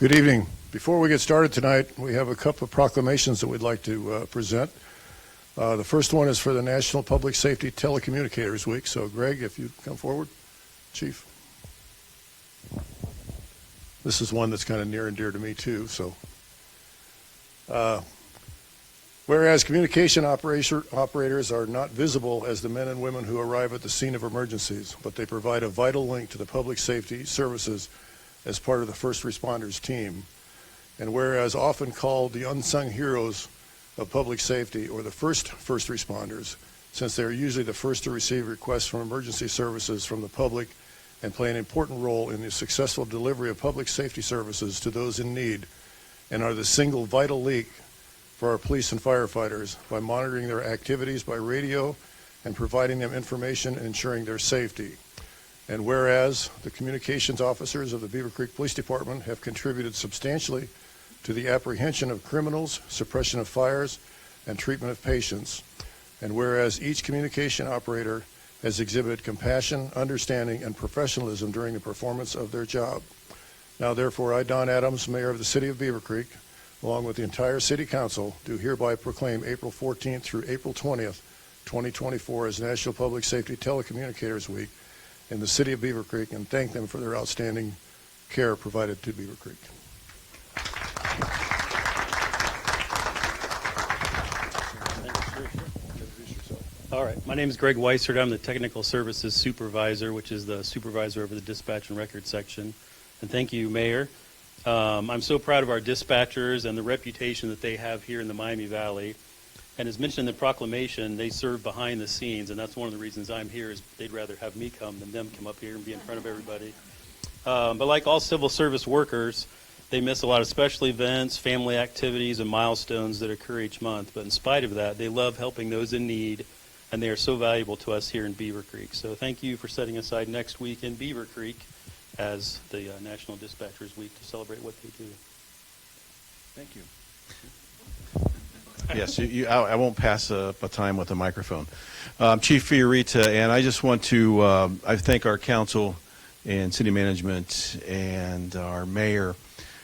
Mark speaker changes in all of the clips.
Speaker 1: Good evening. Before we get started tonight, we have a couple of proclamations that we'd like to present. The first one is for the National Public Safety Telecommunicators Week. So, Greg, if you come forward, Chief. This is one that's kind of near and dear to me, too. So, whereas communication operators are not visible as the men and women who arrive at the scene of emergencies, but they provide a vital link to the public safety services as part of the first responders team. And whereas often called the unsung heroes of public safety or the first responders, since they are usually the first to receive requests from emergency services from the public and play an important role in the successful delivery of public safety services to those in need, and are the single vital link for our police and firefighters by monitoring their activities by radio and providing them information and ensuring their safety. And whereas the communications officers of the Beaver Creek Police Department have contributed substantially to the apprehension of criminals, suppression of fires, and treatment of patients. And whereas each communication operator has exhibited compassion, understanding, and professionalism during the performance of their job. Now therefore, I, Don Adams, Mayor of the City of Beaver Creek, along with the entire City Council, do hereby proclaim April 14th through April 20th, 2024 as National Public Safety Telecommunicators Week in the City of Beaver Creek, and thank them for their outstanding care provided to Beaver Creek.
Speaker 2: All right, my name is Greg Weissert. I'm the Technical Services Supervisor, which is the supervisor over the Dispatch and Record section. And thank you, Mayor. I'm so proud of our dispatchers and the reputation that they have here in the Miami Valley. And as mentioned in the proclamation, they serve behind the scenes, and that's one of the reasons I'm here, is they'd rather have me come than them come up here and be in front of everybody. But like all civil service workers, they miss a lot of special events, family activities, and milestones that occur each month. But in spite of that, they love helping those in need, and they are so valuable to us here in Beaver Creek. So thank you for setting aside next week in Beaver Creek as the National Dispatchers Week to celebrate what they do.
Speaker 3: Thank you. Yes, I won't pass a time with the microphone. Chief Fiorita, and I just want to I thank our council and city management and our mayor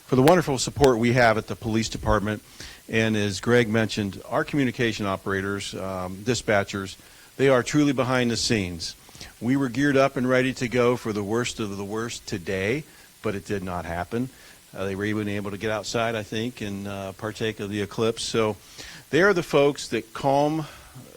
Speaker 3: for the wonderful support we have at the police department. And as Greg mentioned, our communication operators, dispatchers, they are truly behind the scenes. We were geared up and ready to go for the worst of the worst today, but it did not happen. They were even able to get outside, I think, and partake of the eclipse. So they are the folks that calm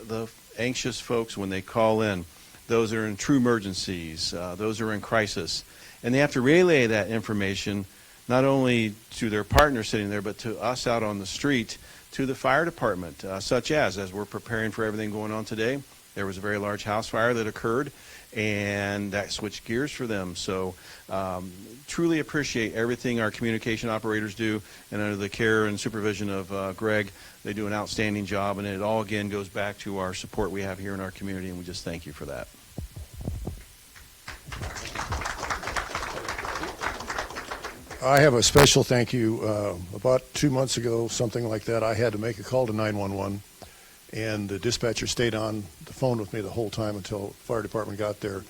Speaker 3: the anxious folks when they call in, those that are in true emergencies, those that are in crisis. And they have to relay that information not only to their partner sitting there, but to us out on the street, to the fire department, such as we're preparing for everything going on today. There was a very large house fire that occurred, and that switched gears for them. So truly appreciate everything our communication operators do, and under the care and supervision of Greg, they do an outstanding job, and it all again goes back to our support we have here in our community, and we just thank you for that.
Speaker 1: I have a special thank you. About 2 months ago, something like that, I had to make a call to 911, and the dispatcher stayed on the phone with me the whole time until the fire department got there.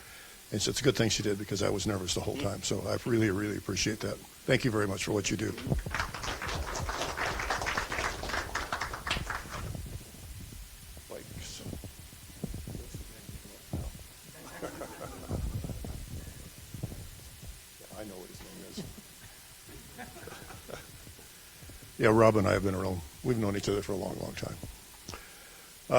Speaker 1: And so it's a good thing she did, because I was nervous the whole time. So I really, really appreciate that. Thank you very much for what you do. I know what his name is. Yeah, Rob and I have been around. We've known each other for a long, long time.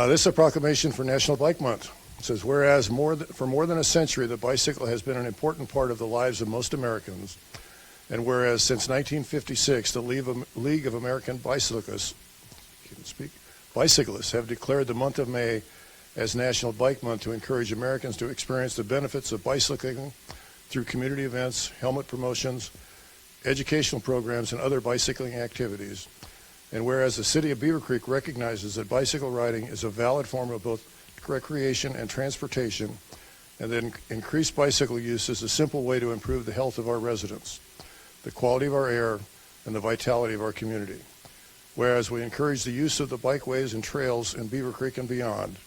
Speaker 1: This is a proclamation for National Bike Month. It says, whereas for more than a century, the bicycle has been an important part of the lives of most Americans, and whereas since 1956, the League of American Bicyclists have declared the month of May as National Bike Month to encourage Americans to experience the benefits of bicycling through community events, helmet promotions, educational programs, and other bicycling activities. And whereas the City of Beaver Creek recognizes that bicycle riding is a valid form of both recreation and transportation, and that increased bicycle use is a simple way to improve the health of our residents, the quality of our air, and the vitality of our community. Whereas we encourage the use of the bikeways and trails in Beaver Creek and beyond,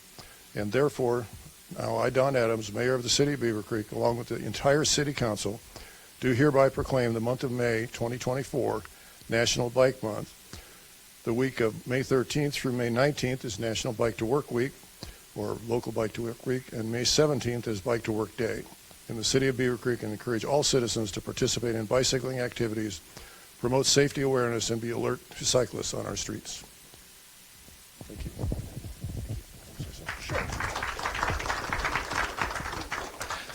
Speaker 1: and therefore, now I, Don Adams, Mayor of the City of Beaver Creek, along with the entire City Council, do hereby proclaim the month of May 2024 National Bike Month. The week of May 13th through May 19th is National Bike to Work Week, or Local Bike to Work Week, and May 17th is Bike to Work Day in the city of Beaver Creek, and encourage all citizens to participate in bicycling activities, promote safety awareness, and be alert to cyclists on our streets. Thank you.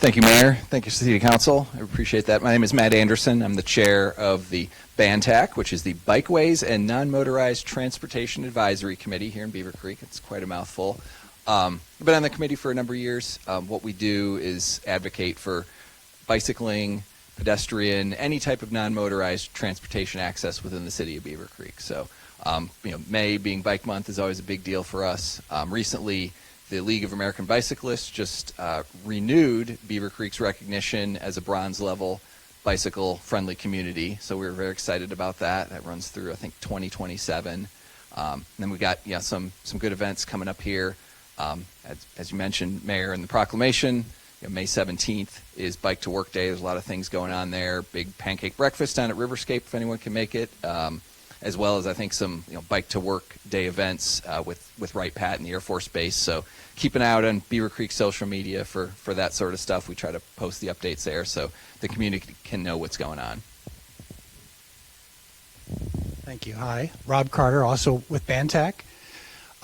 Speaker 4: Thank you, Mayor. Thank you, City Council. I appreciate that. My name is Matt Anderson. I'm the chair of the BANTAC, which is the Bikeways and Non-Motorized Transportation Advisory Committee here in Beaver Creek. It's quite a mouthful. I've been on the committee for a number of years. What we do is advocate for bicycling, pedestrian, any type of non-motorized transportation access within the city of Beaver Creek. So, May being Bike Month is always a big deal for us. Recently, the League of American Bicyclists just renewed Beaver Creek's recognition as a bronze level bicycle-friendly community. So we were very excited about that. That runs through, I think, 2027. And then we got some good events coming up here. As you mentioned, Mayor, in the proclamation, May 17th is Bike to Work Day. There's a lot of things going on there. Big pancake breakfast down at Riverscape if anyone can make it. As well as I think some Bike to Work Day events with Wright Pat and the Air Force Base. So keep an eye out on Beaver Creek social media for that sort of stuff. We try to post the updates there so the community can know what's going on.
Speaker 5: Thank you. Hi, Rob Carter, also with BANTAC.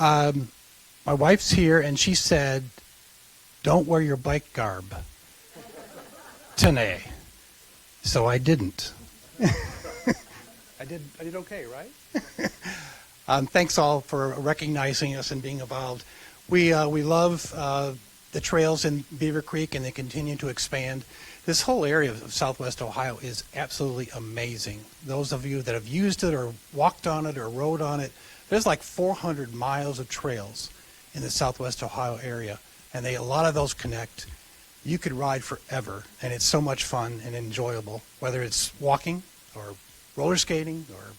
Speaker 5: My wife's here, and she said, "Don't wear your bike garb today." So I didn't. I did okay, right? Thanks all for recognizing us and being involved. We love the trails in Beaver Creek, and they continue to expand. This whole area of Southwest Ohio is absolutely amazing. Those of you that have used it or walked on it or rode on it, there's like 400 miles of trails in the Southwest Ohio area, and a lot of those connect. You could ride forever, and it's so much fun and enjoyable, whether it's walking or roller skating or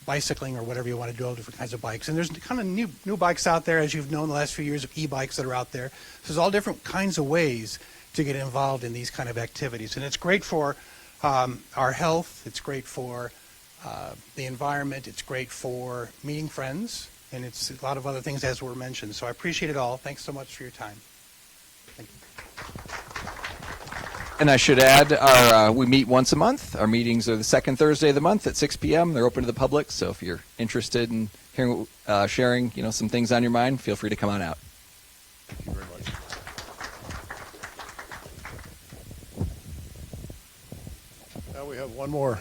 Speaker 5: bicycling or whatever you want to do, all different kinds of bikes. And there's kind of new bikes out there, as you've known the last few years, of e-bikes that are out there. So there's all different kinds of ways to get involved in these kind of activities. And it's great for our health. It's great for the environment. It's great for meeting friends. And it's a lot of other things, as were mentioned. So I appreciate it all. Thanks so much for your time. Thank you.
Speaker 4: And I should add, we meet once a month. Our meetings are the second Thursday of the month at 6 p.m. They're open to the public, so if you're interested in hearing, sharing, some things on your mind, feel free to come on out.
Speaker 1: Thank you very much. Now we have one more.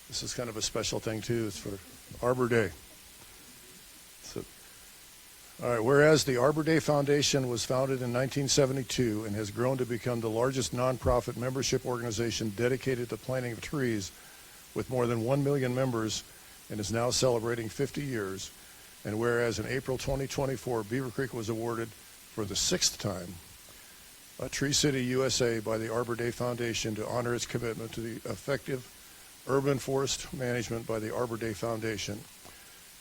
Speaker 1: This is kind of a special thing, too. It's for Arbor Day. All right, whereas the Arbor Day Foundation was founded in 1972 and has grown to become the largest nonprofit membership organization dedicated to planting of trees with more than 1 million members and is now celebrating 50 years, and whereas in April 2024, Beaver Creek was awarded for the 6th time a Tree City USA by the Arbor Day Foundation to honor its commitment to the effective urban forest management by the Arbor Day Foundation.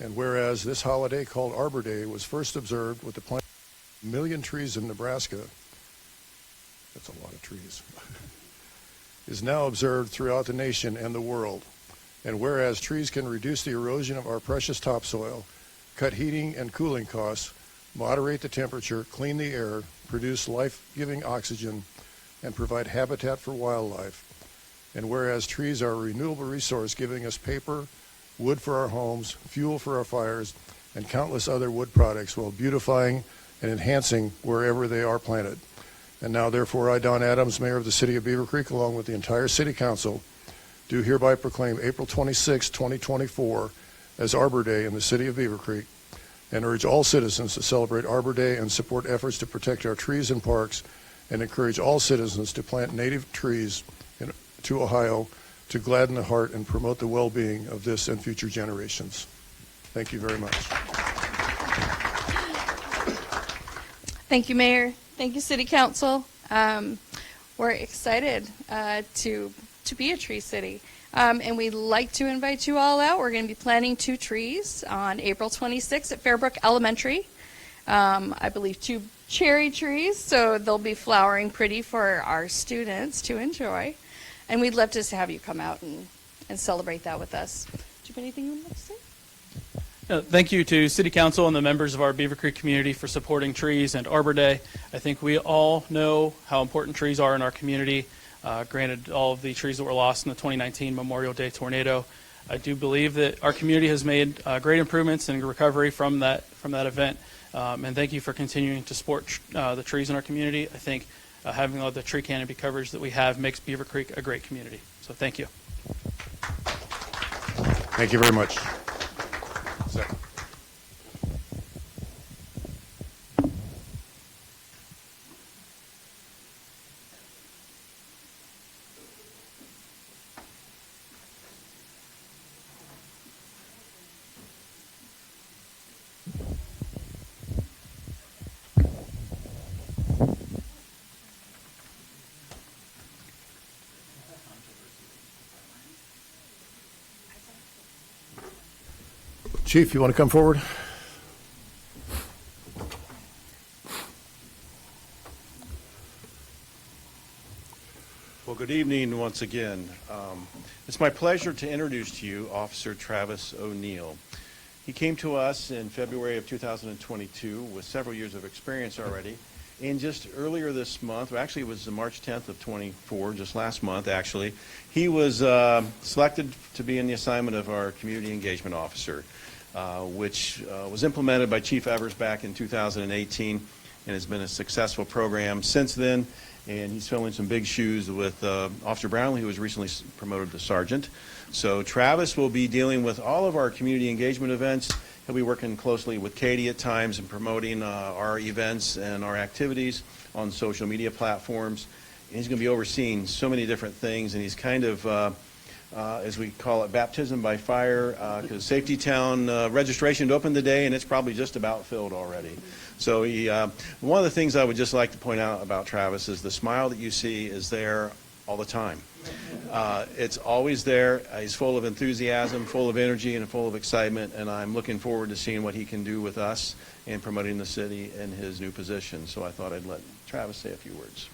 Speaker 1: And whereas this holiday called Arbor Day was first observed with the planting of 1 million trees in Nebraska, that's a lot of trees, is now observed throughout the nation and the world. And whereas trees can reduce the erosion of our precious topsoil, cut heating and cooling costs, moderate the temperature, clean the air, produce life-giving oxygen, and provide habitat for wildlife. And whereas trees are a renewable resource giving us paper, wood for our homes, fuel for our fires, and countless other wood products while beautifying and enhancing wherever they are planted. And now, therefore, I, Don Adams, Mayor of the City of Beaver Creek, along with the entire City Council, do hereby proclaim April 26, 2024 as Arbor Day in the City of Beaver Creek, and urge all citizens to celebrate Arbor Day and support efforts to protect our trees and parks, and encourage all citizens to plant native trees to Ohio to gladden the heart and promote the well-being of this and future generations. Thank you very much.
Speaker 6: Thank you, Mayor. Thank you, City Council. We're excited to be a tree city, and we'd like to invite you all out. We're going to be planting 2 trees on April 26th at Fairbrook Elementary. I believe two cherry trees, so they'll be flowering pretty for our students to enjoy. And we'd love to have you come out and celebrate that with us. Do you have anything you would like to say?
Speaker 7: Thank you to City Council and the members of our Beaver Creek community for supporting trees and Arbor Day. I think we all know how important trees are in our community. Granted, all of the trees that were lost in the 2019 Memorial Day tornado. I do believe that our community has made great improvements in recovery from that event. And thank you for continuing to support the trees in our community. I think having all the tree canopy coverage that we have makes Beaver Creek a great community. So thank you.
Speaker 1: Thank you very much. Second. Chief, you want to come forward?
Speaker 3: Well, good evening once again. It's my pleasure to introduce to you Officer Travis O'Neill. He came to us in February of 2022 with several years of experience already. And just earlier this month, well, actually it was March 10th of 24, just last month actually, he was selected to be in the assignment of our Community Engagement Officer, which was implemented by Chief Evers back in 2018 and has been a successful program since then. And he's filling some big shoes with Officer Brownlee, who was recently promoted to sergeant. So Travis will be dealing with all of our community engagement events. He'll be working closely with Katie at times and promoting our events and our activities on social media platforms. And he's going to be overseeing so many different things, and he's kind of, as we call it, baptism by fire, because Safety Town registration opened today, and it's probably just about filled already. So one of the things I would just like to point out about Travis is the smile that you see is there all the time. It's always there. He's full of enthusiasm, full of energy, and full of excitement, and I'm looking forward to seeing what he can do with us in promoting the city in his new position. So I thought I'd let Travis say a few words.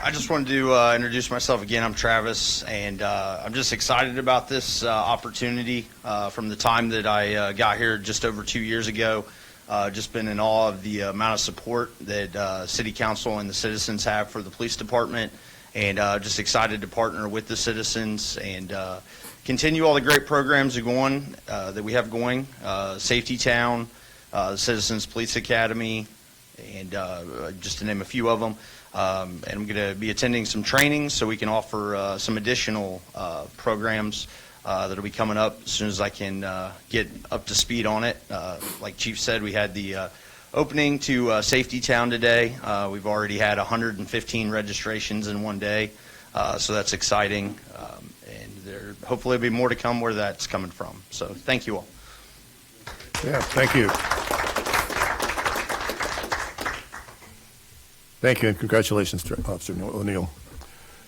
Speaker 8: I just wanted to introduce myself again. I'm Travis, and I'm just excited about this opportunity. From the time that I got here just over 2 years ago, just been in awe of the amount of support that City Council and the citizens have for the police department, and just excited to partner with the citizens and continue all the great programs that we have going. Safety Town, the Citizens Police Academy, and just to name a few of them. And I'm going to be attending some trainings so we can offer some additional programs that will be coming up as soon as I can get up to speed on it. Like Chief said, we had the opening to Safety Town today. We've already had 115 registrations in one day, so that's exciting. And there hopefully will be more to come where that's coming from. So thank you all.
Speaker 1: Yeah, thank you. Thank you, and congratulations, Officer O'Neill.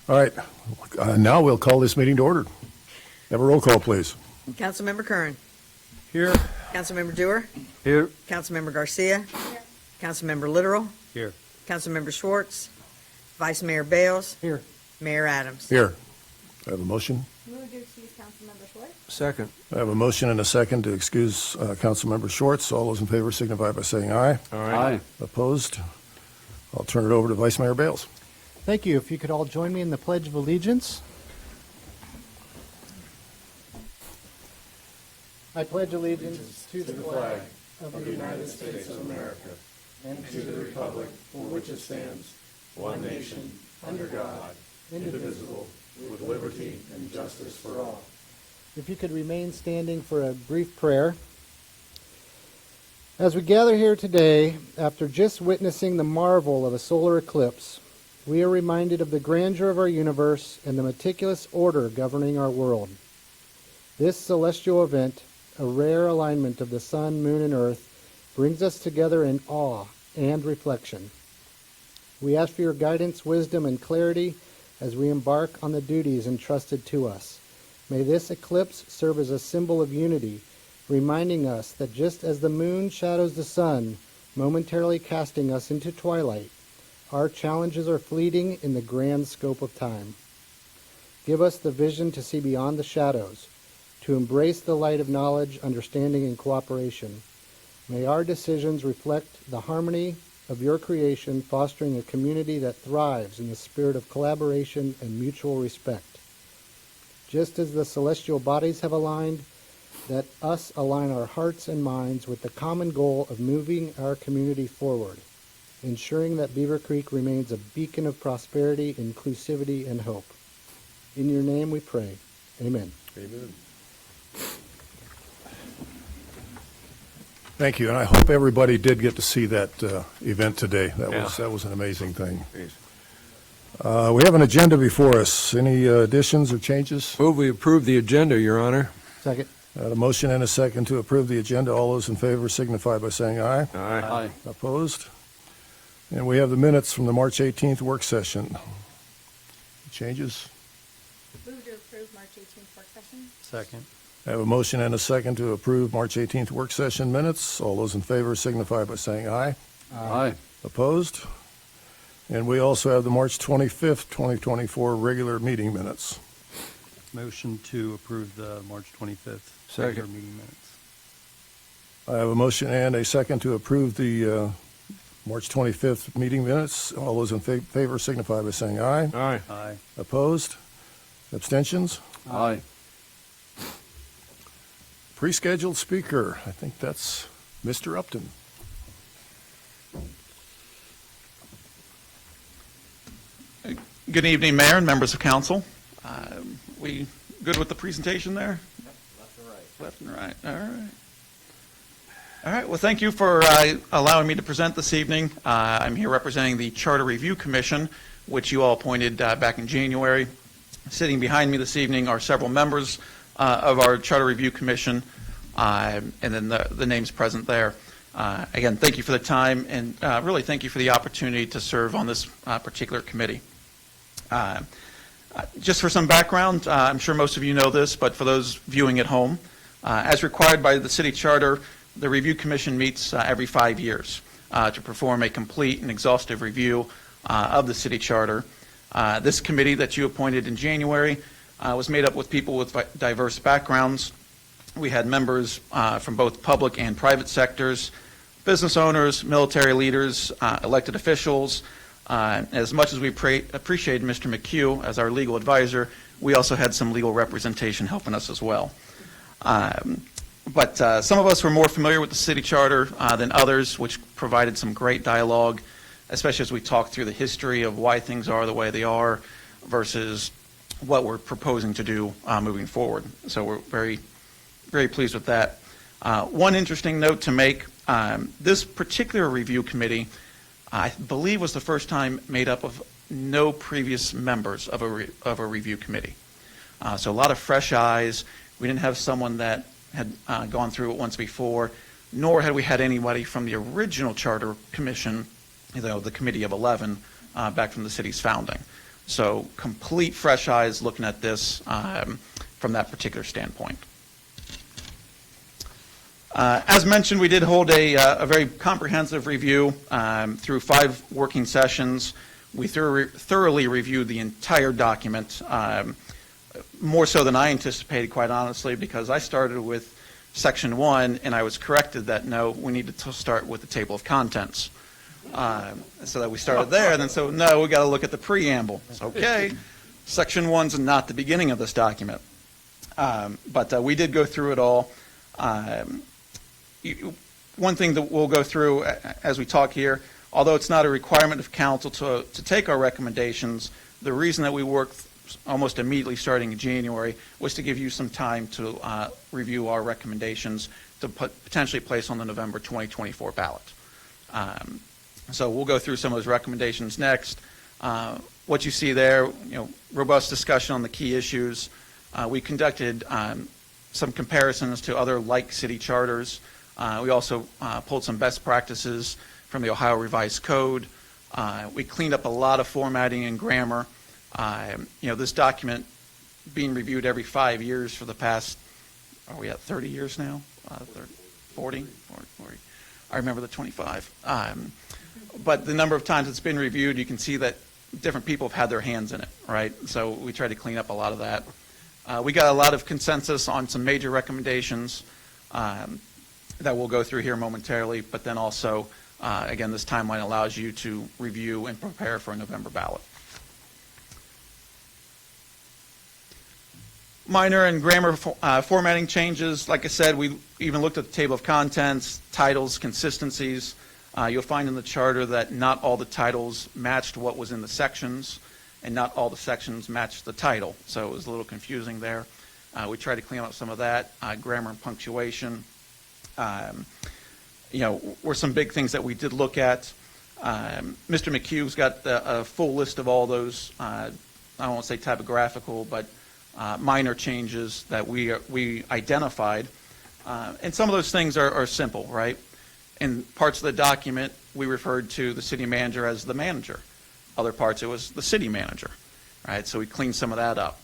Speaker 1: All right, now we'll call this meeting to order. Have a roll call, please.
Speaker 9: Councilmember Kern.
Speaker 1: Here.
Speaker 9: Councilmember Dewar.
Speaker 1: Here.
Speaker 9: Councilmember Garcia. Here. Councilmember Literal.
Speaker 1: Here.
Speaker 9: Councilmember Schwartz. Vice Mayor Bales.
Speaker 5: Here.
Speaker 9: Mayor Adams.
Speaker 1: Here. I have a motion.
Speaker 6: Move to excuse Councilmember Schwartz.
Speaker 1: Second. I have a motion and a second to excuse Councilmember Schwartz. All those in favor signify by saying aye.
Speaker 10: Aye.
Speaker 1: Opposed? I'll turn it over to Vice Mayor Bales.
Speaker 10: Thank you. If you could all join me in the Pledge of Allegiance. I pledge allegiance to the flag of the United States of America and to the republic for which it stands, one nation, under God, indivisible, with liberty and justice for all. If you could remain standing for a brief prayer. As we gather here today, after just witnessing the marvel of a solar eclipse, we are reminded of the grandeur of our universe and the meticulous order governing our world. This celestial event, a rare alignment of the sun, moon, and earth, brings us together in awe and reflection. We ask for your guidance, wisdom, and clarity as we embark on the duties entrusted to us. May this eclipse serve as a symbol of unity, reminding us that just as the moon shadows the sun, momentarily casting us into twilight, our challenges are fleeting in the grand scope of time. Give us the vision to see beyond the shadows, to embrace the light of knowledge, understanding, and cooperation. May our decisions reflect the harmony of your creation, fostering a community that thrives in the spirit of collaboration and mutual respect. Just as the celestial bodies have aligned, let us align our hearts and minds with the common goal of moving our community forward, ensuring that Beaver Creek remains a beacon of prosperity, inclusivity, and hope. In your name we pray. Amen.
Speaker 1: Amen. Thank you, and I hope everybody did get to see that event today. That was an amazing thing. We have an agenda before us. Any additions or changes?
Speaker 11: Move we approve the agenda, Your Honor.
Speaker 10: Second.
Speaker 1: A motion and a second to approve the agenda. All those in favor signify by saying aye.
Speaker 11: Aye.
Speaker 1: Opposed? And we have the minutes from the March 18th work session. Changes?
Speaker 6: Move to approve March 18th work session.
Speaker 2: Second.
Speaker 1: I have a motion and a second to approve March 18th work session minutes. All those in favor signify by saying aye.
Speaker 11: Aye.
Speaker 1: Opposed? And we also have the March 25th, 2024 regular meeting minutes.
Speaker 2: Motion to approve the March 25th
Speaker 11: regular
Speaker 2: meeting minutes.
Speaker 1: I have a motion and a second to approve the March 25th meeting minutes. All those in favor signify by saying aye.
Speaker 11: Aye.
Speaker 2: Aye.
Speaker 1: Opposed? Abstentions?
Speaker 11: Aye.
Speaker 1: Pre-scheduled speaker, I think that's Mr. Upton.
Speaker 12: Good evening, Mayor and members of council. We good with the presentation there?
Speaker 4: Yep, left and right.
Speaker 12: Left and right, all right. All right, well, thank you for allowing me to present this evening. I'm here representing the Charter Review Commission, which you all appointed back in January. Sitting behind me this evening are several members of our Charter Review Commission, and then the names present there. Again, thank you for the time, and really thank you for the opportunity to serve on this particular committee. Just for some background, I'm sure most of you know this, but for those viewing at home, as required by the City Charter, the Review Commission meets every 5 years to perform a complete and exhaustive review of the City Charter. This committee that you appointed in January was made up with people with diverse backgrounds. We had members from both public and private sectors, business owners, military leaders, elected officials. As much as we appreciate Mr. McHugh as our legal advisor, we also had some legal representation helping us as well. But some of us were more familiar with the City Charter than others, which provided some great dialogue, especially as we talked through the history of why things are the way they are versus what we're proposing to do moving forward. So we're very, very pleased with that. One interesting note to make, this particular review committee, I believe, was the first time made up of no previous members of a review committee. So a lot of fresh eyes. We didn't have someone that had gone through it once before, nor had we had anybody from the original Charter Commission, the Committee of 11, back from the city's founding. So complete fresh eyes looking at this from that particular standpoint. As mentioned, we did hold a very comprehensive review through 5 working sessions. We thoroughly reviewed the entire document, more so than I anticipated, quite honestly, because I started with Section 1, and I was corrected that, no, we needed to start with the table of contents. So that we started there, and then so, no, we got to look at the preamble. It's okay. Section 1's not the beginning of this document. But we did go through it all. One thing that we'll go through as we talk here, although it's not a requirement of council to take our recommendations, the reason that we worked almost immediately starting in January was to give you some time to review our recommendations to potentially place on the November 2024 ballot. So we'll go through some of those recommendations next. What you see there, robust discussion on the key issues. We conducted some comparisons to other like city charters. We also pulled some best practices from the Ohio Revised Code. We cleaned up a lot of formatting and grammar. This document being reviewed every 5 years for the past are we at 30 years now? 40? I remember the 25. But the number of times it's been reviewed, you can see that different people have had their hands in it, right? So we tried to clean up a lot of that. We got a lot of consensus on some major recommendations that we'll go through here momentarily, but then also, again, this timeline allows you to review and prepare for a November ballot. Minor and grammar formatting changes. Like I said, we even looked at the table of contents, titles, consistencies. You'll find in the charter that not all the titles matched what was in the sections, and not all the sections matched the title. So it was a little confusing there. We tried to clean up some of that. Grammar and punctuation, were some big things that we did look at. Mr. McHugh's got a full list of all those, I don't want to say typographical, but minor changes that we identified. And some of those things are simple, right? In parts of the document, we referred to the city manager as the manager. Other parts, it was the city manager, right? So we cleaned some of that up.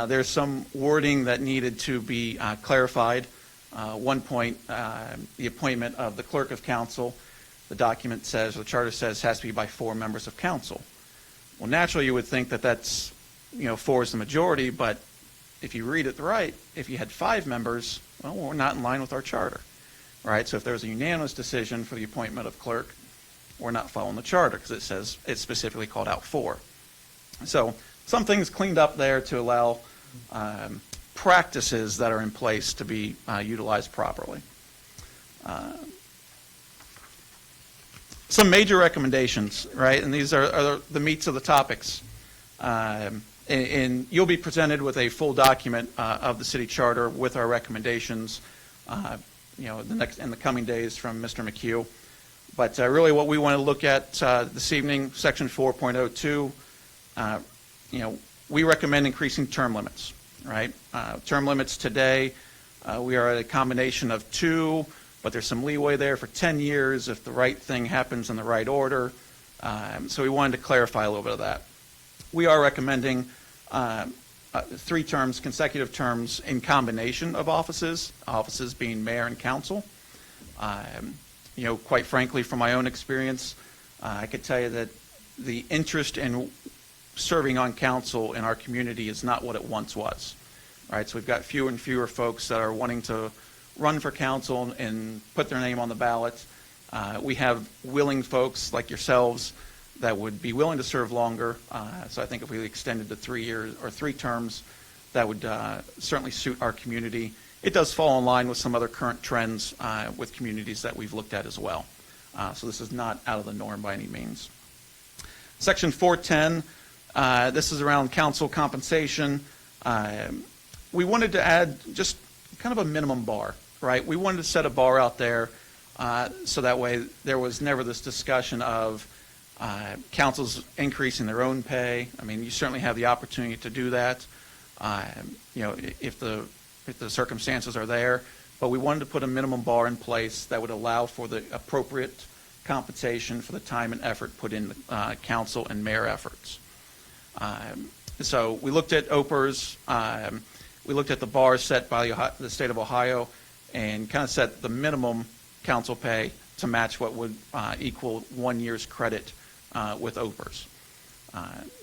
Speaker 12: There's some wording that needed to be clarified. One point, the appointment of the clerk of council, the document says, the charter says, has to be by 4 members of council. Well, naturally, you would think that that's, 4 is the majority, but if you read it right, if you had 5 members, well, we're not in line with our charter, right? So if there was a unanimous decision for the appointment of clerk, we're not following the charter because it says it's specifically called out 4. So some things cleaned up there to allow practices that are in place to be utilized properly. Some major recommendations, right? And these are the meats of the topics. And you'll be presented with a full document of the city charter with our recommendations, in the coming days from Mr. McHugh. But really what we want to look at this evening, Section 4.02, we recommend increasing term limits, right? Term limits today, we are at a combination of 2, but there's some leeway there for 10 years if the right thing happens in the right order. So we wanted to clarify a little bit of that. We are recommending 3 terms, consecutive terms in combination of offices being mayor and council. Quite frankly, from my own experience, I could tell you that the interest in serving on council in our community is not what it once was. Right? So we've got fewer and fewer folks that are wanting to run for council and put their name on the ballot. We have willing folks like yourselves that would be willing to serve longer. So I think if we extended to 3 years or 3 terms, that would certainly suit our community. It does fall in line with some other current trends with communities that we've looked at as well. So this is not out of the norm by any means. Section 410, this is around council compensation. We wanted to add just kind of a minimum bar, right? We wanted to set a bar out there so that way there was never this discussion of councils increasing their own pay. I mean, you certainly have the opportunity to do that, if the circumstances are there. But we wanted to put a minimum bar in place that would allow for the appropriate compensation for the time and effort put in council and mayor efforts. So we looked at OPERS. We looked at the bars set by the state of Ohio and kind of set the minimum council pay to match what would equal 1 year's credit with OPERS.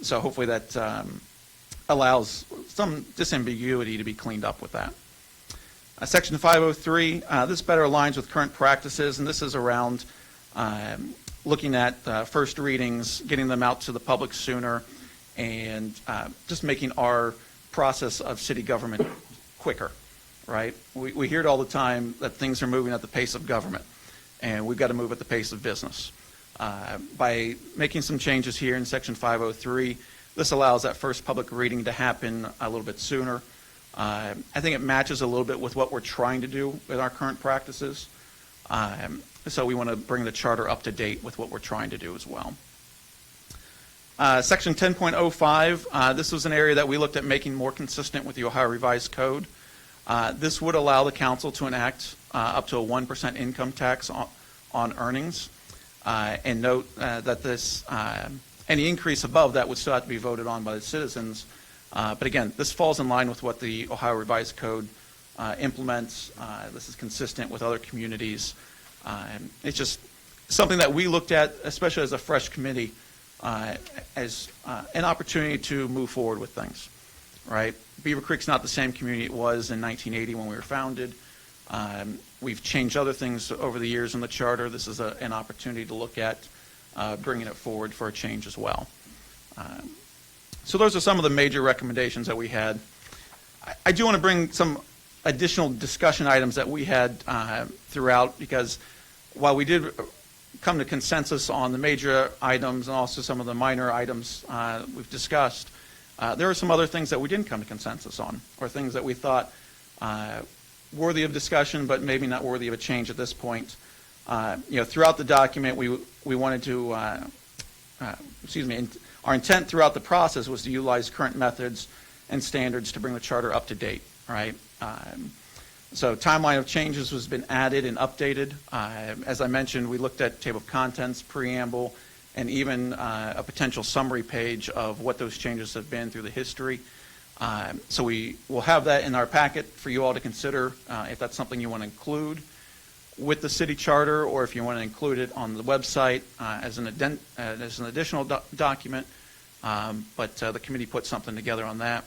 Speaker 12: So hopefully that allows some disambiguity to be cleaned up with that. Section 503, this better aligns with current practices, and this is around looking at first readings, getting them out to the public sooner, and just making our process of city government quicker, right? We hear it all the time that things are moving at the pace of government, and we've got to move at the pace of business. By making some changes here in Section 503, this allows that first public reading to happen a little bit sooner. I think it matches a little bit with what we're trying to do with our current practices. So we want to bring the charter up to date with what we're trying to do as well. Section 10.05, this was an area that we looked at making more consistent with the Ohio Revised Code. This would allow the council to enact up to a 1% income tax on earnings. And note that this any increase above that would still have to be voted on by the citizens. But again, this falls in line with what the Ohio Revised Code implements. This is consistent with other communities. It's just something that we looked at, especially as a fresh committee, as an opportunity to move forward with things, right? Beaver Creek's not the same community it was in 1980 when we were founded. We've changed other things over the years in the charter. This is an opportunity to look at bringing it forward for a change as well. So those are some of the major recommendations that we had. I do want to bring some additional discussion items that we had throughout, because while we did come to consensus on the major items and also some of the minor items we've discussed, there are some other things that we didn't come to consensus on, or things that we thought worthy of discussion but maybe not worthy of a change at this point. Throughout the document, we wanted to, our intent throughout the process was to utilize current methods and standards to bring the charter up to date, right? So timeline of changes has been added and updated. As I mentioned, we looked at table of contents, preamble, and even a potential summary page of what those changes have been through the history. So we will have that in our packet for you all to consider if that's something you want to include with the city charter, or if you want to include it on the website as an additional document. But the committee put something together on that.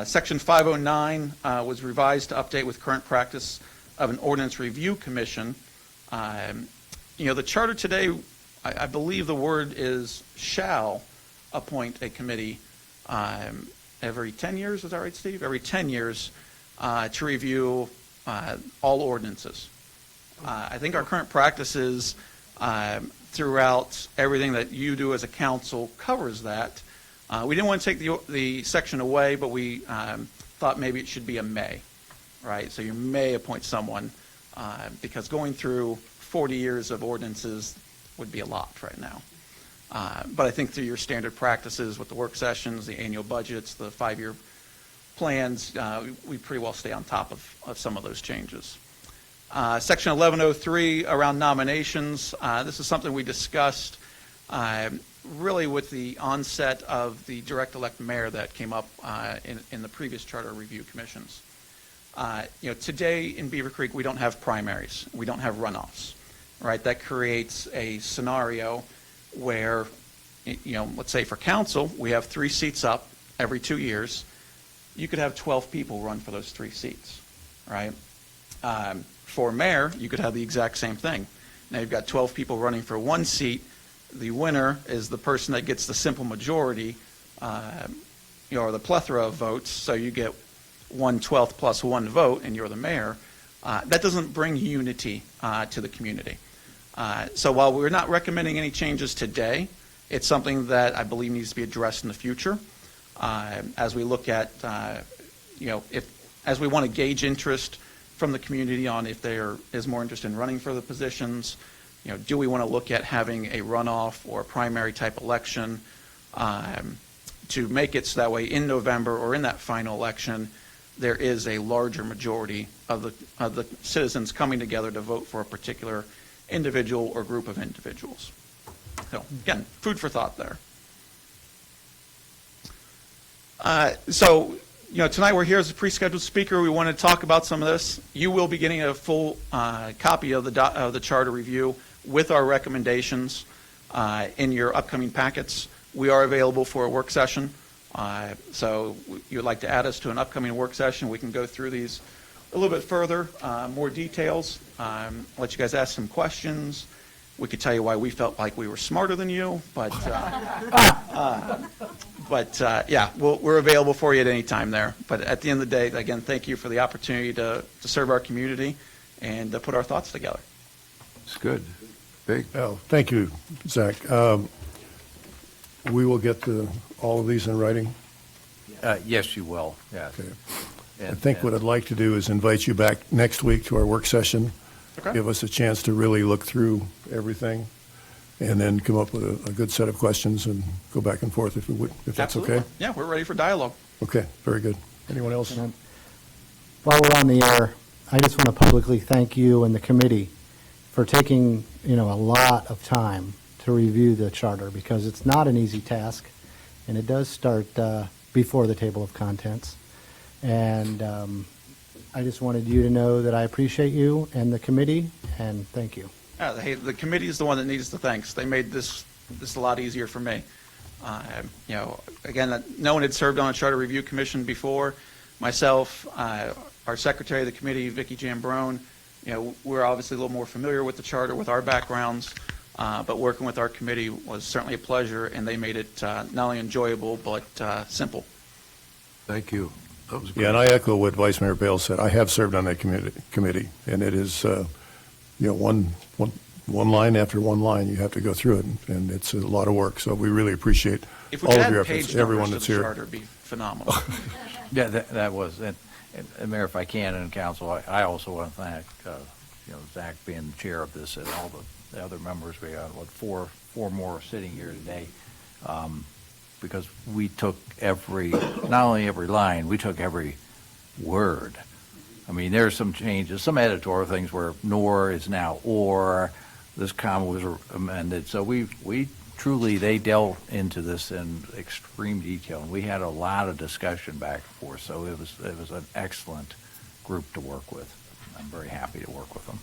Speaker 12: Section 509 was revised to update with current practice of an ordinance review commission. The charter today, I believe the word is shall appoint a committee every 10 years. Is that right, Steve? Every 10 years to review all ordinances. I think our current practices throughout everything that you do as a council covers that. We didn't want to take the section away, but we thought maybe it should be a may, right? So you may appoint someone, because going through 40 years of ordinances would be a lot right now. But I think through your standard practices with the work sessions, the annual budgets, the 5-year plans, we pretty well stay on top of some of those changes. Section 1103 around nominations. This is something we discussed really with the onset of the direct elect mayor that came up in the previous charter review commissions. Today in Beaver Creek, we don't have primaries. We don't have runoffs, right? That creates a scenario where, let's say for council, we have 3 seats up every 2 years. You could have 12 people run for those 3 seats, right? For mayor, you could have the exact same thing. Now you've got 12 people running for 1 seat. The winner is the person that gets the simple majority, or the plethora of votes. So you get 1/12 plus 1 vote, and you're the mayor. That doesn't bring unity to the community. So while we're not recommending any changes today, it's something that I believe needs to be addressed in the future as we look at, as we want to gauge interest from the community on if there is more interest in running for the positions. Do we want to look at having a runoff or a primary type election to make it so that way in November or in that final election, there is a larger majority of the citizens coming together to vote for a particular individual or group of individuals. So again, food for thought there. Tonight we're here as a pre-scheduled speaker. We want to talk about some of this. You will be getting a full copy of the charter review with our recommendations in your upcoming packets. We are available for a work session. So you would like to add us to an upcoming work session, we can go through these a little bit further, more details, let you guys ask some questions. We could tell you why we felt like we were smarter than you, but we're available for you at any time there. But at the end of the day, again, thank you for the opportunity to serve our community and to put our thoughts together.
Speaker 11: It's good. Big.
Speaker 1: Well, thank you, Zach. We will get all of these in writing.
Speaker 13: Yes, you will. Yes.
Speaker 1: Okay. I think what I'd like to do is invite you back next week to our work session.
Speaker 12: Okay.
Speaker 1: Give us a chance to really look through everything and then come up with a good set of questions and go back and forth if that's
Speaker 12: Absolutely.
Speaker 1: okay.
Speaker 12: Yeah, we're ready for dialogue.
Speaker 1: Okay, very good. Anyone else?
Speaker 10: While we're on the air, I just want to publicly thank you and the committee for taking, a lot of time to review the charter, because it's not an easy task, and it does start before the table of contents. And I just wanted you to know that I appreciate you and the committee, and thank you.
Speaker 12: Hey, the committee is the one that needs the thanks. They made this a lot easier for me. Again, no one had served on a charter review commission before. Myself, our secretary of the committee, Vicki Jambrone, we're obviously a little more familiar with the charter with our backgrounds, but working with our committee was certainly a pleasure, and they made it not only enjoyable but simple.
Speaker 11: Thank you. That was great.
Speaker 1: Yeah, and I echo what Vice Mayor Bales said. I have served on that committee, and it is, one line after one line, you have to go through it, and it's a lot of work. So we really appreciate
Speaker 12: If we
Speaker 1: all
Speaker 12: could
Speaker 1: of
Speaker 12: add
Speaker 1: your
Speaker 12: page
Speaker 1: efforts, everyone
Speaker 12: numbers
Speaker 1: that's
Speaker 12: to the
Speaker 1: here.
Speaker 12: charter, it'd be phenomenal.
Speaker 13: Yeah, that was, and Mayor, if I can, and Council, I also want to thank, Zach being the chair of this and all the other members. We got, four more sitting here today. Because we took not only every line, we took every word. I mean, there's some changes, some editorial things where nor is now or, this comma was amended. So we truly, they delved into this in extreme detail, and we had a lot of discussion back and forth. So it was an excellent group to work with. I'm very happy to work with them.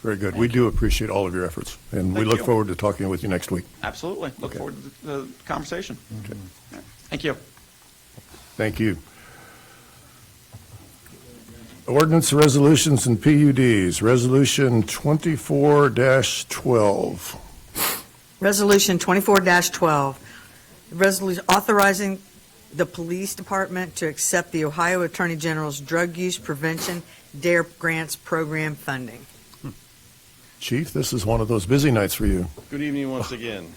Speaker 1: Very good. We do appreciate all of your efforts, and we
Speaker 12: Thank
Speaker 1: look
Speaker 12: you.
Speaker 1: forward to talking with you next week.
Speaker 12: Absolutely. Look
Speaker 1: Okay.
Speaker 12: forward to the conversation.
Speaker 1: Okay.
Speaker 12: Thank you.
Speaker 1: Thank you. Ordinance, resolutions, and PUDs. Resolution 24-12.
Speaker 9: Resolution 24-12, resolution authorizing the police department to accept the Ohio Attorney General's Drug Use Prevention DARE Grants Program funding.
Speaker 1: Chief, this is one of those busy nights for you.
Speaker 3: Good evening once again.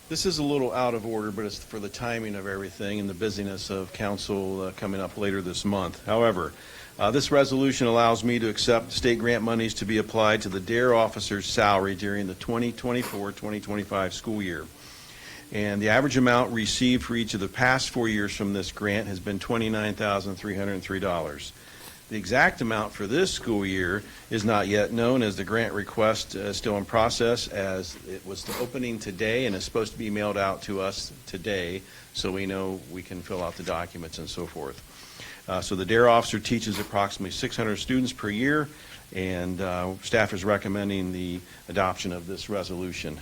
Speaker 3: This is a little out of order, but it's for the timing of everything and the busyness of council coming up later this month. However, this resolution allows me to accept state grant monies to be applied to the DARE officer's salary during the 2024-2025 school year. And the average amount received for each of the past 4 years from this grant has been $29,303. The exact amount for this school year is not yet known, as the grant request is still in process, as it was the opening today and is supposed to be mailed out to us today, so we know we can fill out the documents and so forth. So the DARE officer teaches approximately 600 students per year, and staff is recommending the adoption of this resolution.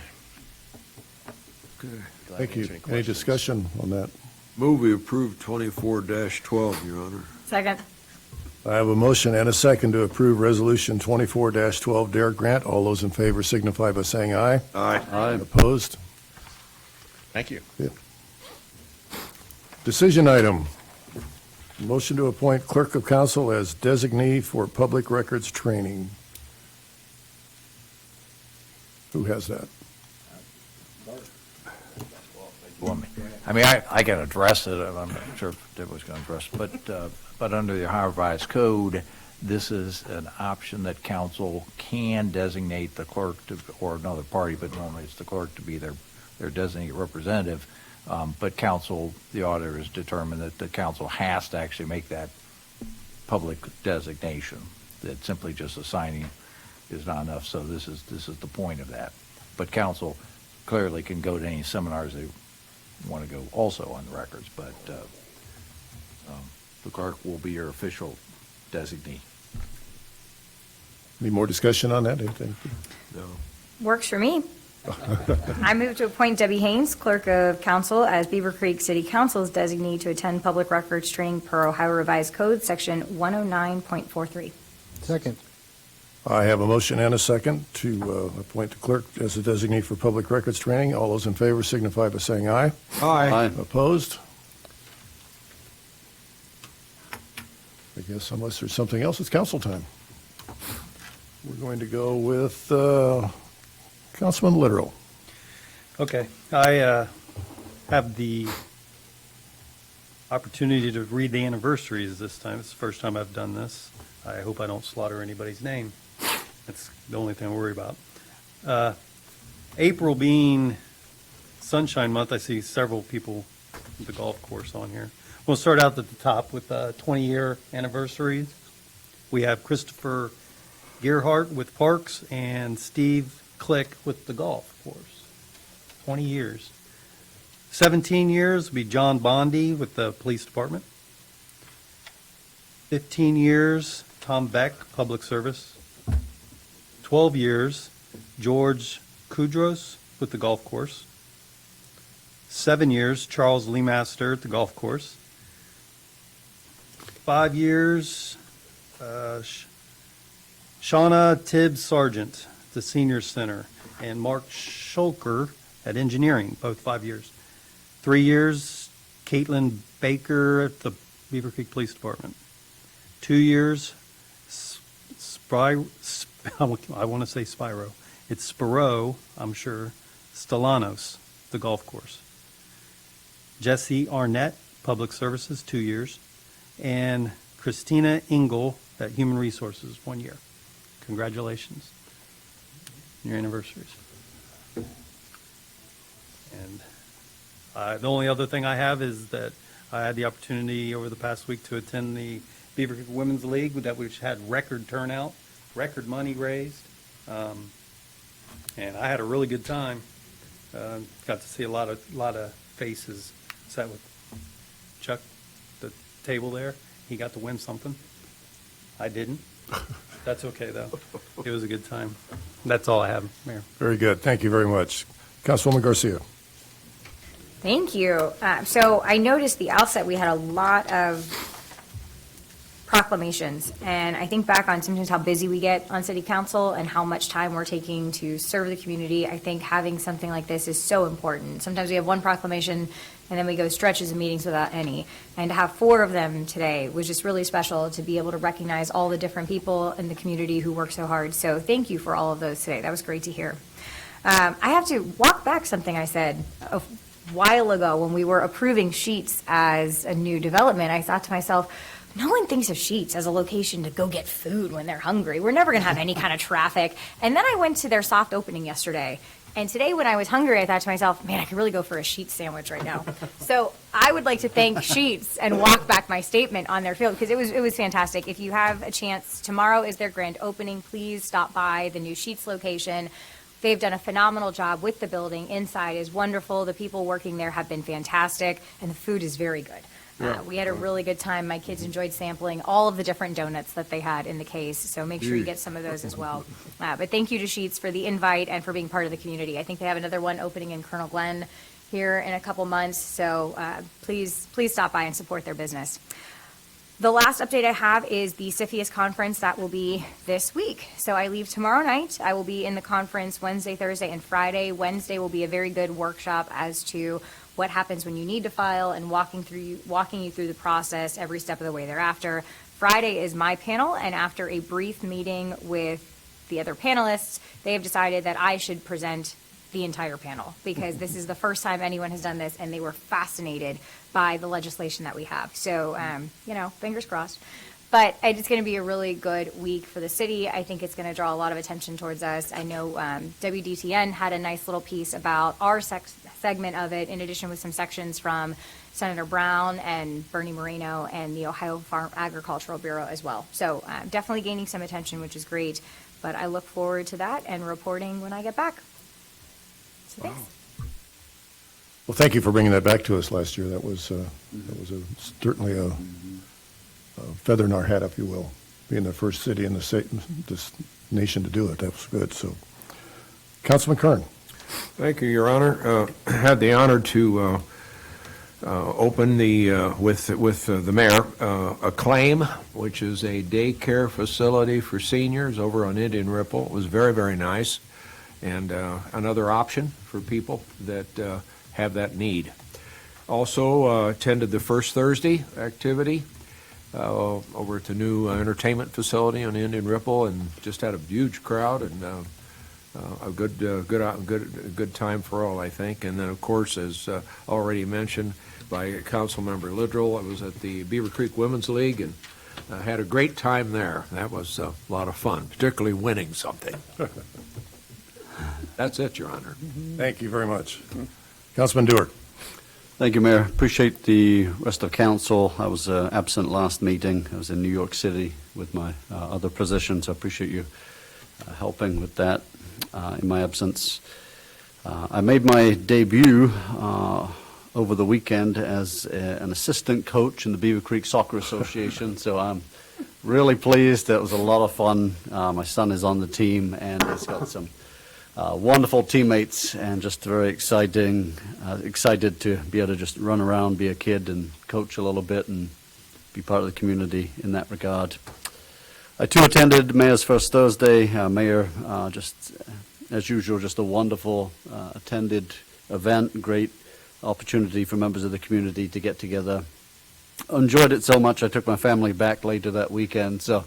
Speaker 11: Okay.
Speaker 3: Glad to
Speaker 1: Thank you.
Speaker 3: answer any
Speaker 1: Any
Speaker 3: questions.
Speaker 1: discussion on that?
Speaker 11: Move we approve 24-12, Your Honor.
Speaker 14: Second.
Speaker 1: I have a motion and a second to approve Resolution 24-12 DARE grant. All those in favor signify by saying aye.
Speaker 11: Aye.
Speaker 1: Opposed?
Speaker 3: Thank you.
Speaker 1: Decision item. Motion to appoint clerk of council as designee for public records training. Who has that?
Speaker 13: I mean, I can address it, I'm not sure if Deb was going to address it, but under the Ohio Revised Code, this is an option that council can designate the clerk to, or another party, but normally it's the clerk to be their designated representative. But council, the auditor has determined that the council has to actually make that public designation, that simply just assigning is not enough, so this is the point of that. But council clearly can go to any seminars they want to go also on the records, but the clerk will be your official designee.
Speaker 1: Any more discussion on that? Anything?
Speaker 11: No.
Speaker 14: Works for me. I move to appoint Debbie Haynes, Clerk of Council, as Beaver Creek City Council's designee to attend public records training per Ohio Revised Code, Section 109.43.
Speaker 10: Second.
Speaker 1: I have a motion and a second to appoint the clerk as a designee for public records training. All those in favor signify by saying aye.
Speaker 11: Aye.
Speaker 1: Opposed? I guess unless there's something else, it's council time. We're going to go with Councilman Literal.
Speaker 15: Okay, I have the opportunity to read the anniversaries this time. It's the first time I've done this. I hope I don't slaughter anybody's name. That's the only thing I worry about. April being Sunshine Month, I see several people at the golf course on here. We'll start out at the top with 20-year anniversaries. We have Christopher Gerhardt with Parks and Steve Click with the golf course. 20 years. 17 years would be John Bondi with the police department. 15 years, Tom Beck, Public Service. 12 years, George Kudros with the golf course. 7 years, Charles Leemaster at the golf course. 5 years, Shauna Tibbs Sargent, the Senior Center, and Mark Schulker at Engineering, both 5 years. 3 years, Caitlin Baker at the Beaver Creek Police Department. 2 years, I want to say Spiro. It's Spiro, I'm sure, Stellanos, the golf course. Jesse Arnett, Public Services, 2 years. And Christina Engel at Human Resources, 1 year. Congratulations on your anniversaries. And the only other thing I have is that I had the opportunity over the past week to attend the Beaver Creek Women's League, which had record turnout, record money raised. And I had a really good time. Got to see a lot of faces. Sat with Chuck, the table there. He got to win something. I didn't. That's okay, though. It was a good time. That's all I have, Mayor.
Speaker 1: Very good. Thank you very much. Councilwoman Garcia.
Speaker 14: Thank you. So I noticed the outset, we had a lot of proclamations, and I think back on sometimes how busy we get on city council and how much time we're taking to serve the community. I think having something like this is so important. Sometimes we have one proclamation and then we go stretches of meetings without any. And to have 4 of them today was just really special, to be able to recognize all the different people in the community who work so hard. So thank you for all of those today. That was great to hear. I have to walk back something I said a while ago when we were approving Sheets as a new development. I thought to myself, no one thinks of Sheets as a location to go get food when they're hungry. We're never going to have any kind of traffic. And then I went to their soft opening yesterday. And today when I was hungry, I thought to myself, man, I could really go for a Sheets sandwich right now. So I would like to thank Sheets and walk back my statement on their field, because it was fantastic. If you have a chance, tomorrow is their grand opening. Please stop by the new Sheets location. They've done a phenomenal job with the building. Inside is wonderful. The people working there have been fantastic, and the food is very good. We had a really good time. My kids enjoyed sampling all of the different donuts that they had in the case, so make sure you get some of those as well. But thank you to Sheets for the invite and for being part of the community. I think they have another one opening in Colonel Glen here in a couple months, so please stop by and support their business. The last update I have is the CFIUS conference that will be this week. So I leave tomorrow night. I will be in the conference Wednesday, Thursday, and Friday. Wednesday will be a very good workshop as to what happens when you need to file and walking you through the process every step of the way thereafter. Friday is my panel, and after a brief meeting with the other panelists, they have decided that I should present the entire panel, because this is the first time anyone has done this, and they were fascinated by the legislation that we have. So, fingers crossed. But it's going to be a really good week for the city. I think it's going to draw a lot of attention towards us. I know WDTN had a nice little piece about our segment of it, in addition with some sections from Senator Brown and Bernie Moreno and the Ohio Farm Agricultural Bureau as well. So definitely gaining some attention, which is great. But I look forward to that and reporting when I get back. So thanks.
Speaker 1: Well, thank you for bringing that back to us last year. That was certainly a feather in our hat, if you will, being the first city in this nation to do it. That was good. So, Councilman Kern.
Speaker 11: Thank you, Your Honor. I had the honor to open with the mayor Acclaim, which is a daycare facility for seniors over on Indian Ripple. It was very, very nice, and another option for people that have that need. Also attended the First Thursday activity over at the new entertainment facility on Indian Ripple, and just had a huge crowd and a good time for all, I think. And then, of course, as already mentioned by Councilmember Lidrell, I was at the Beaver Creek Women's League and had a great time there. That was a lot of fun, particularly winning something. That's it, Your Honor.
Speaker 1: Thank you very much. Councilman Dewar.
Speaker 16: Thank you, Mayor. Appreciate the rest of council. I was absent last meeting. I was in New York City with my other positions. I appreciate you helping with that in my absence. I made my debut over the weekend as an assistant coach in the Beaver Creek Soccer Association, so I'm really pleased. It was a lot of fun. My son is on the team, and he's got some wonderful teammates, and just very excited to be able to just run around, be a kid, and coach a little bit, and be part of the community in that regard. I too attended Mayor's First Thursday. Mayor, just as usual, just a wonderful attended event, great opportunity for members of the community to get together. Enjoyed it so much I took my family back later that weekend, so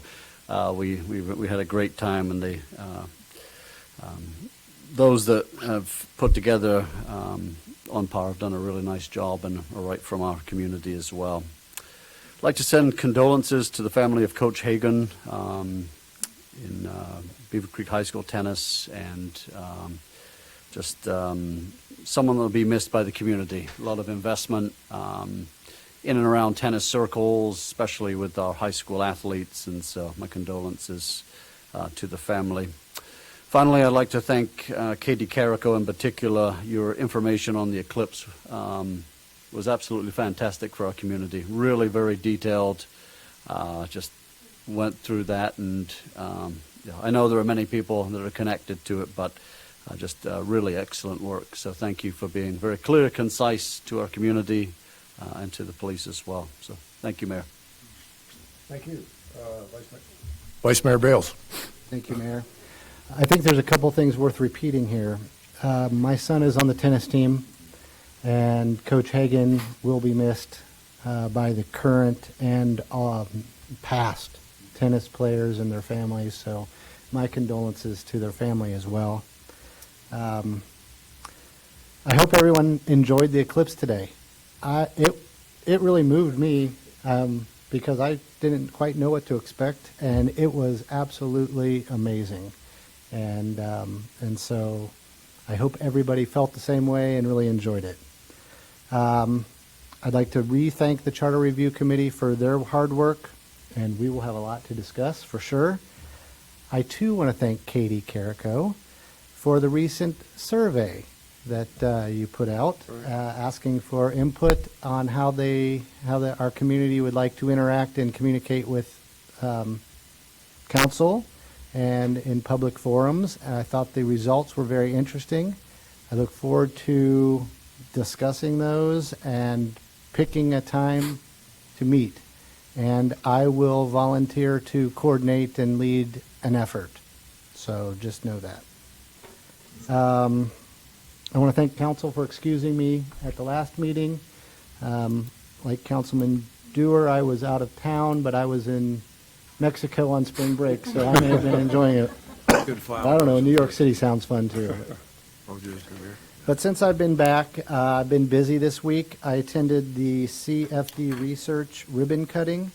Speaker 16: we had a great time, and they those that have put together On Par have done a really nice job and are right from our community as well. I'd like to send condolences to the family of Coach Hagan in Beaver Creek High School tennis, and just someone that will be missed by the community. A lot of investment in and around tennis circles, especially with our high school athletes, and so my condolences to the family. Finally, I'd like to thank Katie Carrico in particular. Your information on the eclipse was absolutely fantastic for our community. Really very detailed. Just went through that, and I know there are many people that are connected to it, but just really excellent work. So thank you for being very clear, concise to our community and to the police as well. So thank you, Mayor.
Speaker 1: Thank you. Vice Mayor Bales.
Speaker 10: Thank you, Mayor. I think there's a couple things worth repeating here. My son is on the tennis team, and Coach Hagan will be missed by the current and past tennis players and their families, so my condolences to their family as well. I hope everyone enjoyed the eclipse today. It really moved me because I didn't quite know what to expect, and it was absolutely amazing. And so I hope everybody felt the same way and really enjoyed it. I'd like to re-thank the Charter Review Committee for their hard work, and we will have a lot to discuss for sure. I too want to thank Katie Carrico for the recent survey that you put out, asking for input on how our community would like to interact and communicate with council and in public forums. I thought the results were very interesting. I look forward to discussing those and picking a time to meet. And I will volunteer to coordinate and lead an effort. So just know that. I want to thank council for excusing me at the last meeting. Like Councilman Dewar, I was out of town, but I was in Mexico on spring break, so I may have been enjoying it.
Speaker 11: Good file.
Speaker 10: I don't know, New York City sounds fun too. But since I've been back, I've been busy this week. I attended the CFD Research ribbon cutting.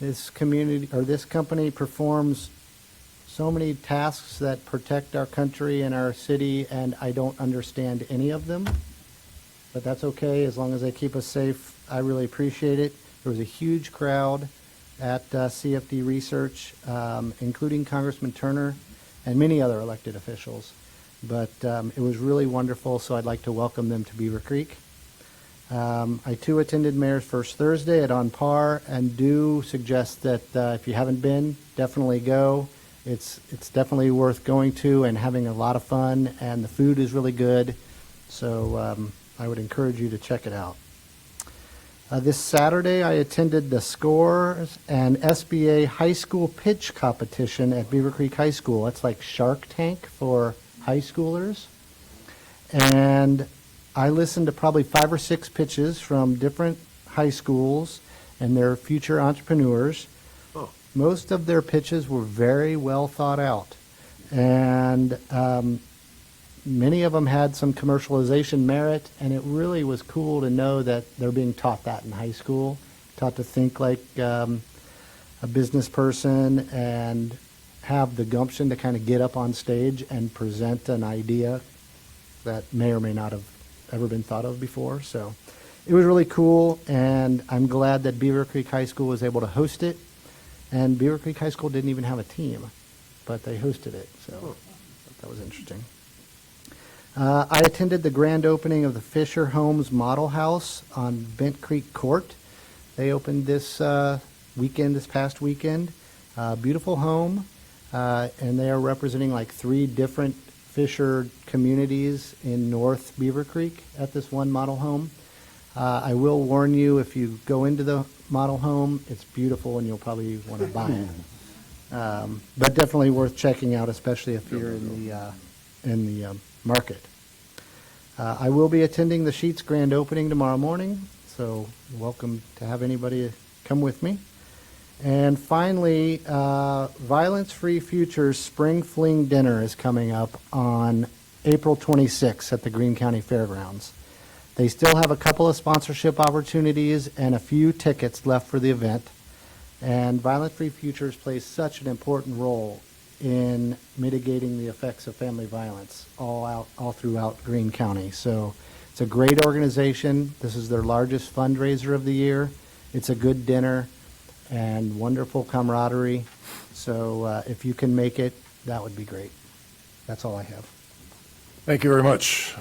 Speaker 10: This company performs so many tasks that protect our country and our city, and I don't understand any of them. But that's okay, as long as they keep us safe. I really appreciate it. There was a huge crowd at CFD Research, including Congressman Turner and many other elected officials. But it was really wonderful, so I'd like to welcome them to Beaver Creek. I too attended Mayor's First Thursday at On Par, and do suggest that if you haven't been, definitely go. It's definitely worth going to and having a lot of fun, and the food is really good. So I would encourage you to check it out. This Saturday, I attended the Scores and SBA High School Pitch Competition at Beaver Creek High School. It's like Shark Tank for high schoolers. And I listened to probably 5 or 6 pitches from different high schools and their future entrepreneurs.
Speaker 11: Oh.
Speaker 10: Most of their pitches were very well thought out. And many of them had some commercialization merit, and it really was cool to know that they're being taught that in high school, taught to think like a business person and have the gumption to kind of get up on stage and present an idea that may or may not have ever been thought of before. So it was really cool, and I'm glad that Beaver Creek High School was able to host it. And Beaver Creek High School didn't even have a team, but they hosted it, so I thought that was interesting. I attended the grand opening of the Fisher Homes Model House on Bent Creek Court. They opened this past weekend. Beautiful home, and they are representing like 3 different Fisher communities in North Beaver Creek at this one model home. I will warn you, if you go into the model home, it's beautiful and you'll probably want to buy it. But definitely worth checking out, especially if you're in the market. I will be attending the Sheets grand opening tomorrow morning, so welcome to have anybody come with me. And finally, Violence Free Futures Spring Fling Dinner is coming up on April 26th at the Greene County Fairgrounds. They still have a couple of sponsorship opportunities and a few tickets left for the event. And Violence Free Futures plays such an important role in mitigating the effects of family violence all throughout Greene County. So it's a great organization. This is their largest fundraiser of the year. It's a good dinner and wonderful camaraderie. So if you can make it, that would be great. That's all I have.
Speaker 1: Thank you very much.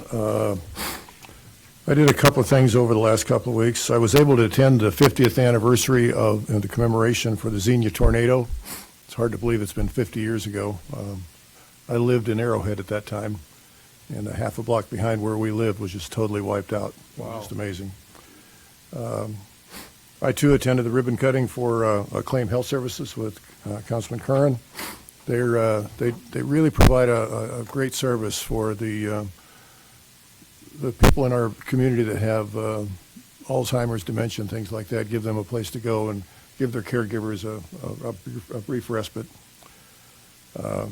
Speaker 1: I did a couple of things over the last couple of weeks. I was able to attend the 50th anniversary of the commemoration for the Xenia tornado. It's hard to believe it's been 50 years ago. I lived in Arrowhead at that time, and a half a block behind where we lived was just totally wiped out. Wow. Just amazing. I, too, attended the ribbon cutting for Acclaim Health Services with Councilman Curran. They really provide a great service for the people in our community that have Alzheimer's, dementia, and things like that. Give them a place to go and give their caregivers a brief respite. I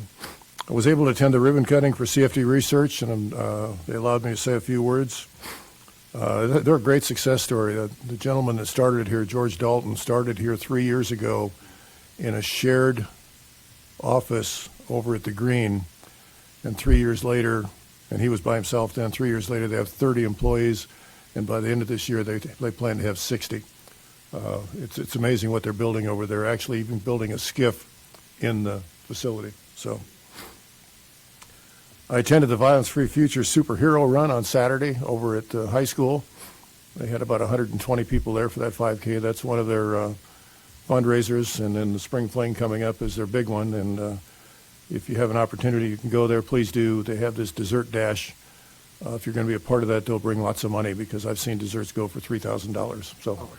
Speaker 1: was able to attend the ribbon cutting for CFD Research, and they allowed me to say a few words. They're a great success story. The gentleman that started here, George Dalton, started here 3 years ago in a shared office over at the Green, and 3 years later, and he was by himself then, 3 years later they have 30 employees, and by the end of this year they plan to have 60. It's amazing what they're building over there. Actually even building a skiff in the facility. So I attended the Violence Free Future Superhero Run on Saturday over at the high school. They had about 120 people there for that 5K. That's one of their fundraisers, and then the Spring Fling coming up is their big one. And if you have an opportunity, you can go there. Please do. They have this dessert dash. If you're going to be a part of that, they'll bring lots of money because I've seen desserts go for $3,000. So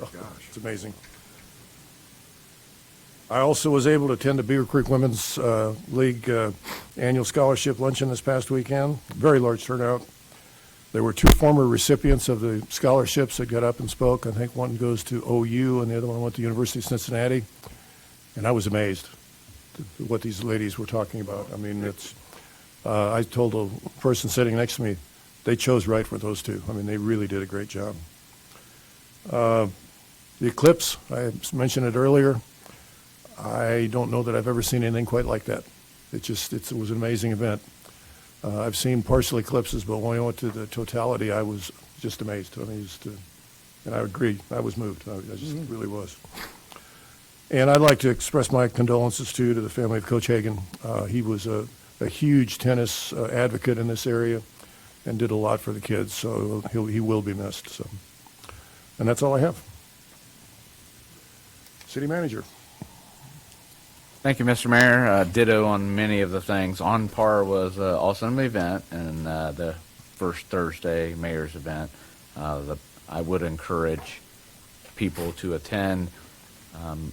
Speaker 1: it's amazing. I also was able to attend the Beaver Creek Women's League annual scholarship luncheon this past weekend. Very large turnout. There were 2 former recipients of the scholarships that got up and spoke. I think one goes to OU and the other one went to University of Cincinnati. And I was amazed at what these ladies were talking about. I mean, I told a person sitting next to me, they chose right for those 2. I mean, they really did a great job. The eclipse, I mentioned it earlier. I don't know that I've ever seen anything quite like that. It was an amazing event. I've seen partial eclipses, but when I went to the totality, I was just amazed. I mean, and I agree, I was moved. I just really was. And I'd like to express my condolences, too, to the family of Coach Hagan. He was a huge tennis advocate in this area and did a lot for the kids, so he will be missed. So, and that's all I have. City Manager.
Speaker 17: Thank you, Mr. Mayor. Ditto on many of the things. On Par was an awesome event, and the first Thursday mayor's event. I would encourage people to attend,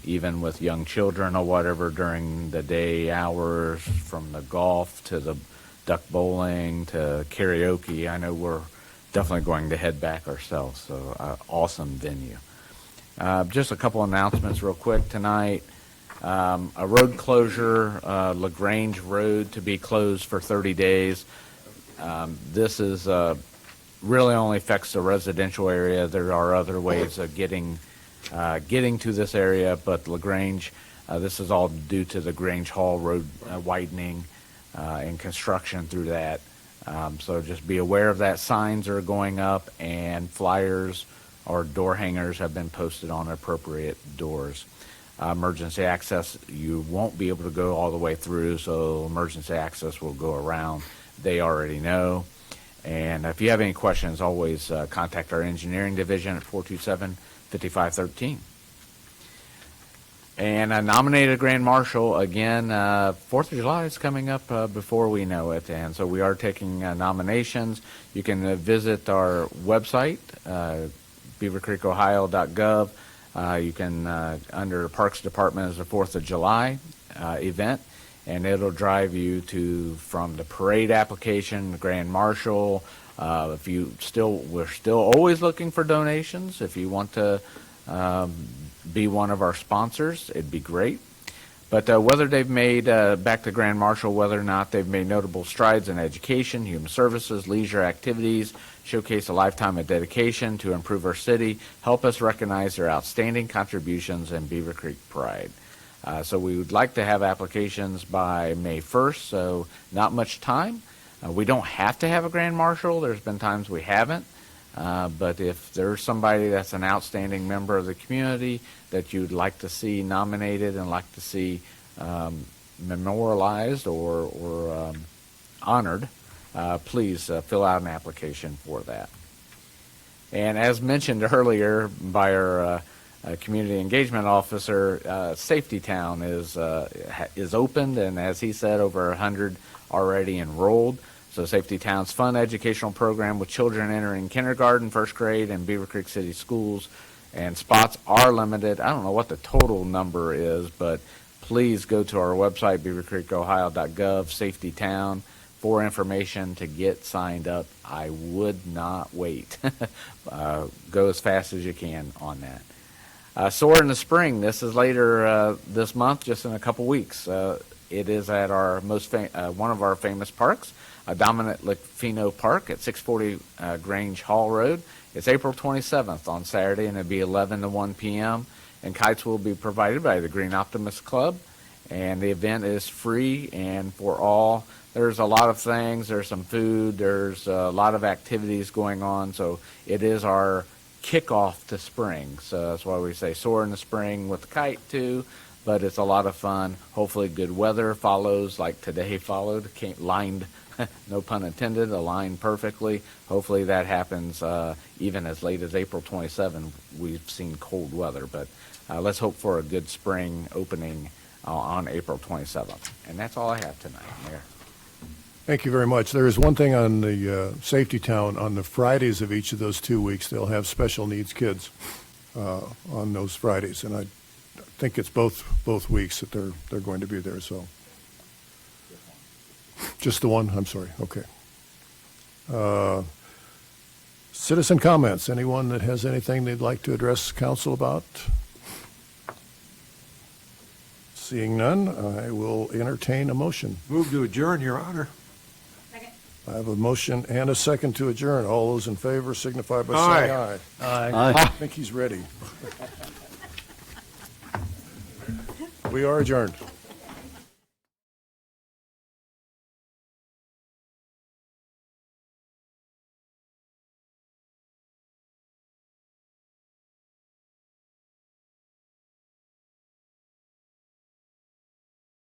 Speaker 17: even with young children or whatever, during the day hours, from the golf to the duck bowling to karaoke. I know we're definitely going to head back ourselves, so awesome venue. Just a couple announcements real quick tonight. A road closure, LaGrange Road to be closed for 30 days. This is really only affects the residential area. There are other ways of getting to this area, but LaGrange, this is all due to the Grange Hall Road widening and construction through that. So just be aware of that. Signs are going up, and flyers or door hangers have been posted on appropriate doors. Emergency access, you won't be able to go all the way through, so emergency access will go around. They already know. And if you have any questions, always contact our engineering division at 427-5513. And I nominated a grand marshal again. 4th of July is coming up before we know it, and so we are taking nominations. You can visit our website, beavercreekohio.gov. You can, under the Parks Department, is the 4th of July event, and it'll drive you from the parade application, the grand marshal. We're still always looking for donations. If you want to be one of our sponsors, it'd be great. But whether they've made, back to Grand Marshal, whether or not they've made notable strides in education, human services, leisure activities, showcase a lifetime of dedication to improve our city, help us recognize their outstanding contributions in Beaver Creek pride. So we would like to have applications by May 1st, so not much time. We don't have to have a Grand Marshal. There's been times we haven't. But if there's somebody that's an outstanding member of the community that you'd like to see nominated and like to see memorialized or honored, please fill out an application for that. And as mentioned earlier by our community engagement officer, Safety Town is opened, and as he said, over 100 already enrolled. So Safety Town's fun educational program with children entering kindergarten, first grade, and Beaver Creek City schools. And spots are limited. I don't know what the total number is, but please go to our website, beavercreekohio.gov, Safety Town, for information to get signed up. I would not wait. Go as fast as you can on that. Soar in the Spring, this is later this month, just in a couple weeks. It is at our one of our famous parks, Dominic Lefino Park at 640 Grange Hall Road. It's April 27th on Saturday, and it'll be 11 to 1 p.m. And kites will be provided by the Green Optimist Club. And the event is free and for all. There's a lot of things. There's some food. There's a lot of activities going on. So it is our kickoff to spring. So that's why we say soar in the spring with the kite too. But it's a lot of fun. Hopefully good weather follows like today followed. Lined, no pun intended, aligned perfectly. Hopefully that happens even as late as April 27. We've seen cold weather. But let's hope for a good spring opening on April 27th. And that's all I have tonight, Mayor.
Speaker 1: Thank you very much. There is one thing on the Safety Town. On the Fridays of each of those 2 weeks, they'll have special needs kids on those Fridays. And I think it's both weeks that they're going to be there. So just the one? I'm sorry. Okay. Citizen comments. Anyone that has anything they'd like to address council about? Seeing none, I will entertain a motion.
Speaker 11: Move to adjourn, Your Honor.
Speaker 1: I have a motion and a second to adjourn. All those in favor signify by saying aye.
Speaker 15: Aye.
Speaker 1: I think he's ready. We are adjourned.